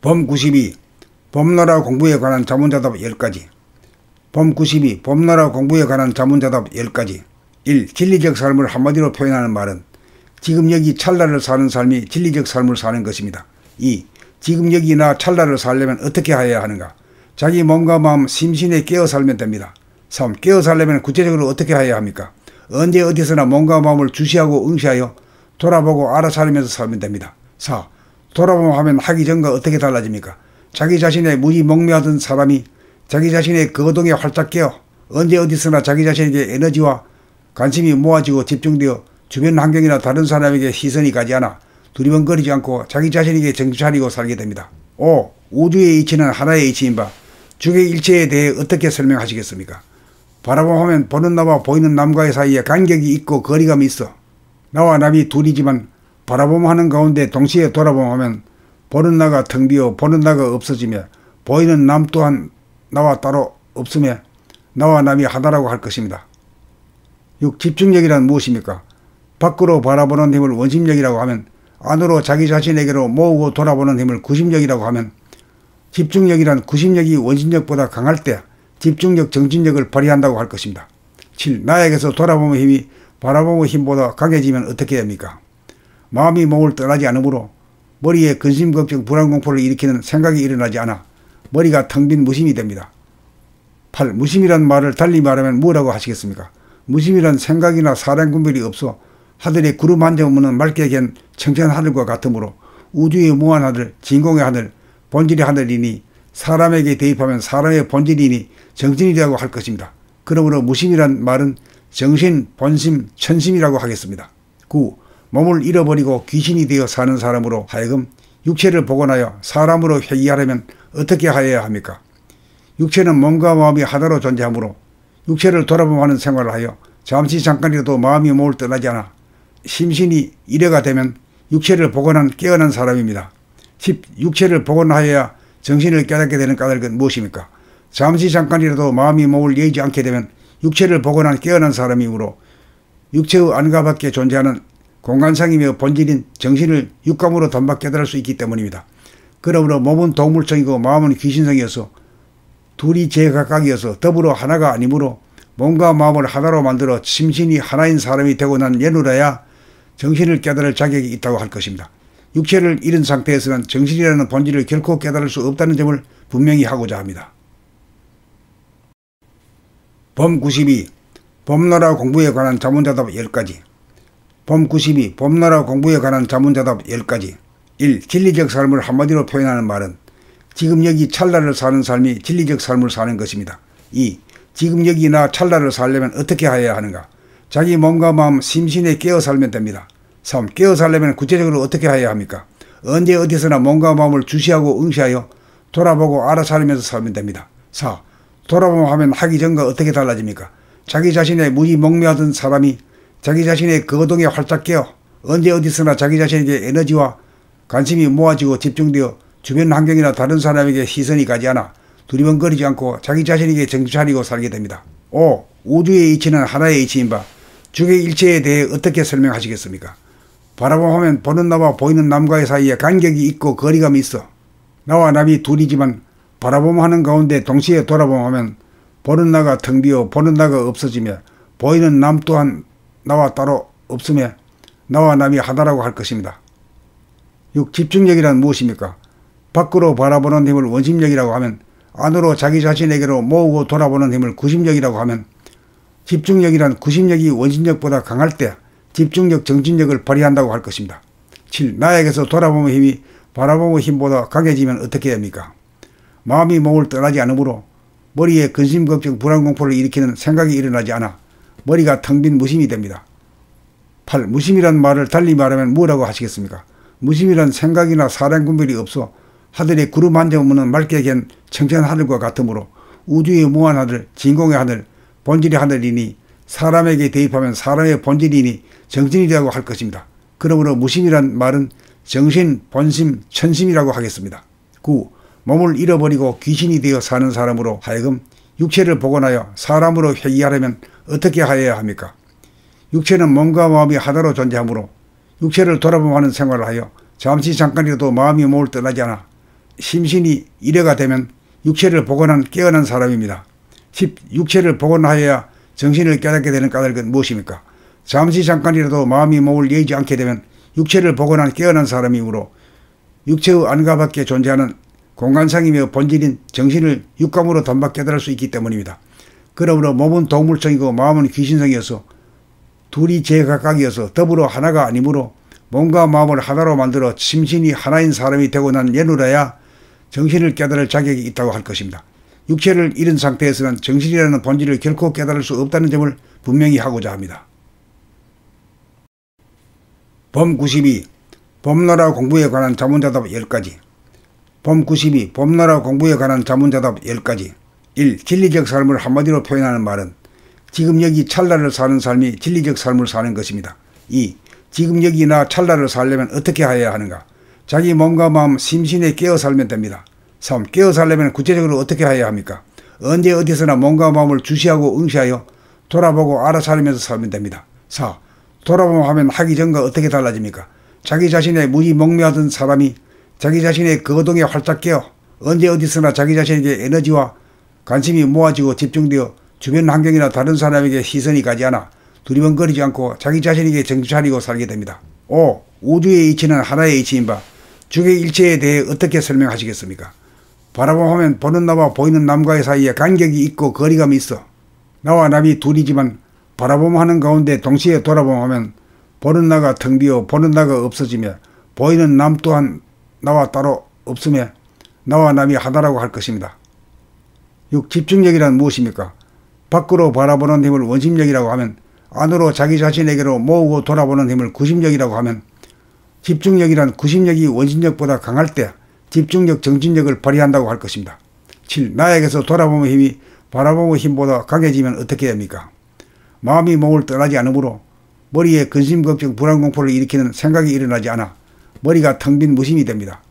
범 92. 범나라 공부에 관한 자문자답 10가지. 범 92. 범나라 공부에 관한 자문자답 10가지. 1. 진리적 삶을 한마디로 표현하는 말은 지금 여기 찰나를 사는 삶이 진리적 삶을 사는 것입니다. 2. 지금 여기 나 찰나를 살려면 어떻게 해야 하는가? 자기 몸과 마음 심신에 깨어 살면 됩니다. 3. 깨어 살려면 구체적으로 어떻게 해야 합니까? 언제 어디서나 몸과 마음을 주시하고 응시하여 돌아보고 알아차리면서 살면 됩니다. 4. 돌아보면 하면 하기 전과 어떻게 달라집니까? 자기 자신의 무지몽매하던 사람이 자기 자신의 거동에 활짝 깨어 언제 어디서나 자기 자신에게 에너지와 관심이 모아지고 집중되어 주변 환경이나 다른 사람에게 시선이 가지 않아 두리번거리지 않고 자기 자신에게 정신 차리고 살게 됩니다. 5. 우주의 이치는 하나의 이치인 바 주객 일체에 대해 어떻게 설명하시겠습니까? 바라보면 보는 나와 보이는 남과의 사이에 간격이 있고 거리감이 있어 나와 남이 둘이지만 바라보면 하는 가운데 동시에 돌아보면 보는 나가 텅 비어 보는 나가 없어지며 보이는 남 또한 나와 따로 없으며 나와 남이 하나라고 할 것입니다. 6. 집중력이란 무엇입니까? 밖으로 바라보는 힘을 원심력이라고 하면 안으로 자기 자신에게로 모으고 돌아보는 힘을 구심력이라고 하면 집중력이란 구심력이 원심력보다 강할 때 집중력, 정진력을 발휘한다고 할 것입니다. 7. 나에게서 돌아보는 힘이 바라보는 힘보다 강해지면 어떻게 됩니까? 마음이 몸을 떠나지 않으므로 머리에 근심, 걱정, 불안, 공포를 일으키는 생각이 일어나지 않아 머리가 텅 빈 무심이 됩니다. 8. 무심이란 말을 달리 말하면 뭐라고 하시겠습니까? 무심이란 생각이나 사랑 분별이 없어 하늘에 구름 한 점 없는 맑게 갠 청천 하늘과 같으므로 우주의 무한 하늘, 진공의 하늘, 본질의 하늘이니 사람에게 대입하면 사람의 본질이니 정신이라고 할 것입니다. 그러므로 무심이란 말은 정신, 본심, 천심이라고 하겠습니다. 9. 몸을 잃어버리고 귀신이 되어 사는 사람으로 하여금 육체를 복원하여 사람으로 회귀하려면 어떻게 하여야 합니까? 육체는 몸과 마음이 하나로 존재하므로 육체를 돌아보며 하는 생활을 하여 잠시 잠깐이라도 마음이 몸을 떠나지 않아 심신이 일회가 되면 육체를 복원한 깨어난 사람입니다. 10. 육체를 복원하여야 정신을 깨닫게 되는 까닭은 무엇입니까? 잠시 잠깐이라도 마음이 몸을 여의지 않게 되면 육체를 복원한 깨어난 사람이므로 육체의 안과 밖에 존재하는 공간상이며 본질인 정신을 육감으로 단박 깨달을 수 있기 때문입니다. 그러므로 몸은 동물성이고 마음은 귀신성이어서 둘이 제각각이어서 더불어 하나가 아니므로 몸과 마음을 하나로 만들어 심신이 하나인 사람이 되고 난 예누라야 정신을 깨달을 자격이 있다고 할 것입니다. 육체를 잃은 상태에서는 정신이라는 본질을 결코 깨달을 수 없다는 점을 분명히 하고자 합니다. 범 92. 범나라 공부에 관한 자문자답 10가지. 범 92. 범나라 공부에 관한 자문자답 10가지. 1. 진리적 삶을 한마디로 표현하는 말은 지금 여기 찰나를 사는 삶이 진리적 삶을 사는 것입니다. 2. 지금 여기 나 찰나를 살려면 어떻게 해야 하는가? 자기 몸과 마음 심신에 깨어 살면 됩니다. 3. 깨어 살려면 구체적으로 어떻게 해야 합니까? 언제 어디서나 몸과 마음을 주시하고 응시하여 돌아보고 알아차리면서 살면 됩니다. 4. 돌아보면 하면 하기 전과 어떻게 달라집니까? 자기 자신의 무지몽매하던 사람이 자기 자신의 거동에 활짝 깨어 언제 어디서나 자기 자신에게 에너지와 관심이 모아지고 집중되어 주변 환경이나 다른 사람에게 시선이 가지 않아 두리번거리지 않고 자기 자신에게 정신 차리고 살게 됩니다. 5. 우주의 이치는 하나의 이치인 바 주객 일체에 대해 어떻게 설명하시겠습니까? 바라보면 보는 나와 보이는 남과의 사이에 간격이 있고 거리감이 있어 나와 남이 둘이지만 바라보면 하는 가운데 동시에 돌아보면 보는 나가 텅 비어 보는 나가 없어지며 보이는 남 또한 나와 따로 없으며 나와 남이 하나라고 할 것입니다. 6. 집중력이란 무엇입니까? 밖으로 바라보는 힘을 원심력이라고 하면 안으로 자기 자신에게로 모으고 돌아보는 힘을 구심력이라고 하면 집중력이란 구심력이 원심력보다 강할 때 집중력, 정진력을 발휘한다고 할 것입니다. 7. 나에게서 돌아보는 힘이 바라보는 힘보다 강해지면 어떻게 됩니까? 마음이 몸을 떠나지 않으므로 머리에 근심, 걱정, 불안, 공포를 일으키는 생각이 일어나지 않아 머리가 텅 빈 무심이 됩니다. 8. 무심이란 말을 달리 말하면 뭐라고 하시겠습니까? 무심이란 생각이나 사랑 분별이 없어 하늘에 구름 한 점 없는 맑게 갠 청천 하늘과 같으므로 우주의 무한 하늘, 진공의 하늘, 본질의 하늘이니 사람에게 대입하면 사람의 본질이니 정신이라고 할 것입니다. 그러므로 무심이란 말은 정신, 본심, 천심이라고 하겠습니다. 9. 몸을 잃어버리고 귀신이 되어 사는 사람으로 하여금 육체를 복원하여 사람으로 회귀하려면 어떻게 하여야 합니까? 육체는 몸과 마음이 하나로 존재하므로 육체를 돌아보며 하는 생활을 하여 잠시 잠깐이라도 마음이 몸을 떠나지 않아 심신이 일회가 되면 육체를 복원한 깨어난 사람입니다. 10. 육체를 복원하여야 정신을 깨닫게 되는 까닭은 무엇입니까? 잠시 잠깐이라도 마음이 몸을 여의지 않게 되면 육체를 복원한 깨어난 사람이므로 육체의 안과 밖에 존재하는 공간상이며 본질인 정신을 육감으로 단박 깨달을 수 있기 때문입니다. 그러므로 몸은 동물성이고 마음은 귀신성이어서 둘이 제각각이어서 더불어 하나가 아니므로 몸과 마음을 하나로 만들어 심신이 하나인 사람이 되고 난 예누라야 정신을 깨달을 자격이 있다고 할 것입니다. 육체를 잃은 상태에서는 정신이라는 본질을 결코 깨달을 수 없다는 점을 분명히 하고자 합니다. 범 92. 범나라 공부에 관한 자문자답 10가지. 범 92. 범나라 공부에 관한 자문자답 10가지. 1. 진리적 삶을 한마디로 표현하는 말은 지금 여기 찰나를 사는 삶이 진리적 삶을 사는 것입니다. 2. 지금 여기나 찰나를 살려면 어떻게 해야 하는가? 자기 몸과 마음, 심신에 깨어 살면 됩니다. 3. 깨어 살려면 구체적으로 어떻게 해야 합니까? 언제 어디서나 몸과 마음을 주시하고 응시하여 돌아보고 알아차리면서 살면 됩니다. 4. 돌아보면 하면 하기 전과 어떻게 달라집니까? 자기 자신의 무지몽매하던 사람이 자기 자신의 거동에 활짝 깨어 언제 어디서나 자기 자신에게 에너지와 관심이 모아지고 집중되어 주변 환경이나 다른 사람에게 시선이 가지 않아 두리번거리지 않고 자기 자신에게 정신 차리고 살게 됩니다. 5. 우주의 이치는 하나의 이치인 바 주객일체에 대해 어떻게 설명하시겠습니까? 바라보면 보는 나와 보이는 남과의 사이에 간격이 있고 거리감이 있어 나와 남이 둘이지만 바라보면 하는 가운데 동시에 돌아보면 보는 나가 텅 비어 보는 나가 없어지며 보이는 남 또한 나와 따로 없으며 나와 남이 하나라고 할 것입니다. 6. 집중력이란 무엇입니까? 밖으로 바라보는 힘을 원심력이라고 하면 안으로 자기 자신에게로 모으고 돌아보는 힘을 구심력이라고 하면 집중력이란 구심력이 원심력보다 강할 때 집중력, 정진력을 발휘한다고 할 것입니다. 7. 나에게서 돌아보는 힘이 바라보는 힘보다 강해지면 어떻게 됩니까? 마음이 몸을 떠나지 않으므로 머리에 근심, 걱정, 불안, 공포를 일으키는 생각이 일어나지 않아 머리가 텅 빈 무심이 됩니다.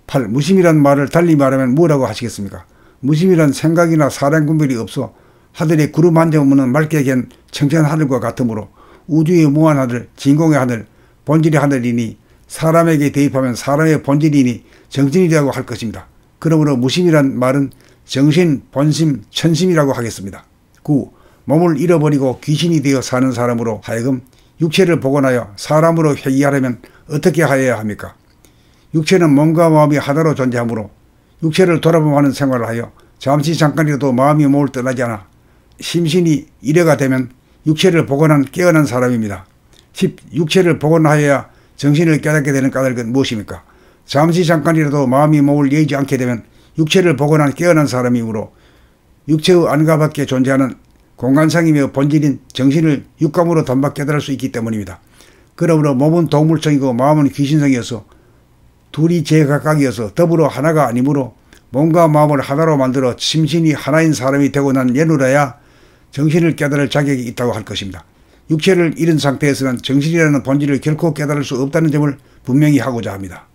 8. 무심이란 말을 달리 말하면 뭐라고 하시겠습니까? 무심이란 생각이나 사랑 분별이 없어 하늘에 구름 한 점 없는 맑게 갠 청천 하늘과 같으므로 우주의 무한 하늘, 진공의 하늘, 본질의 하늘이니 사람에게 대입하면 사람의 본질이니 정신이라고 할 것입니다. 그러므로 무심이란 말은 정신, 본심, 천심이라고 하겠습니다. 9. 몸을 잃어버리고 귀신이 되어 사는 사람으로 하여금 육체를 복원하여 사람으로 회귀하려면 어떻게 하여야 합니까? 육체는 몸과 마음이 하나로 존재하므로 육체를 돌아보며 하는 생활을 하여 잠시 잠깐이라도 마음이 몸을 떠나지 않아 심신이 일회가 되면 육체를 복원한 깨어난 사람입니다. 10. 육체를 복원하여야 정신을 깨닫게 되는 까닭은 무엇입니까? 잠시 잠깐이라도 마음이 몸을 여의지 않게 되면 육체를 복원한 깨어난 사람이므로 육체의 안과 밖에 존재하는 공간상이며 본질인 정신을 육감으로 단박 깨달을 수 있기 때문입니다. 그러므로 몸은 동물성이고 마음은 귀신성이어서 둘이 제각각이어서 더불어 하나가 아니므로 몸과 마음을 하나로 만들어 심신이 하나인 사람이 되고 난 예누라야 정신을 깨달을 자격이 있다고 할 것입니다. 육체를 잃은 상태에서는 정신이라는 본질을 결코 깨달을 수 없다는 점을 분명히 하고자 합니다.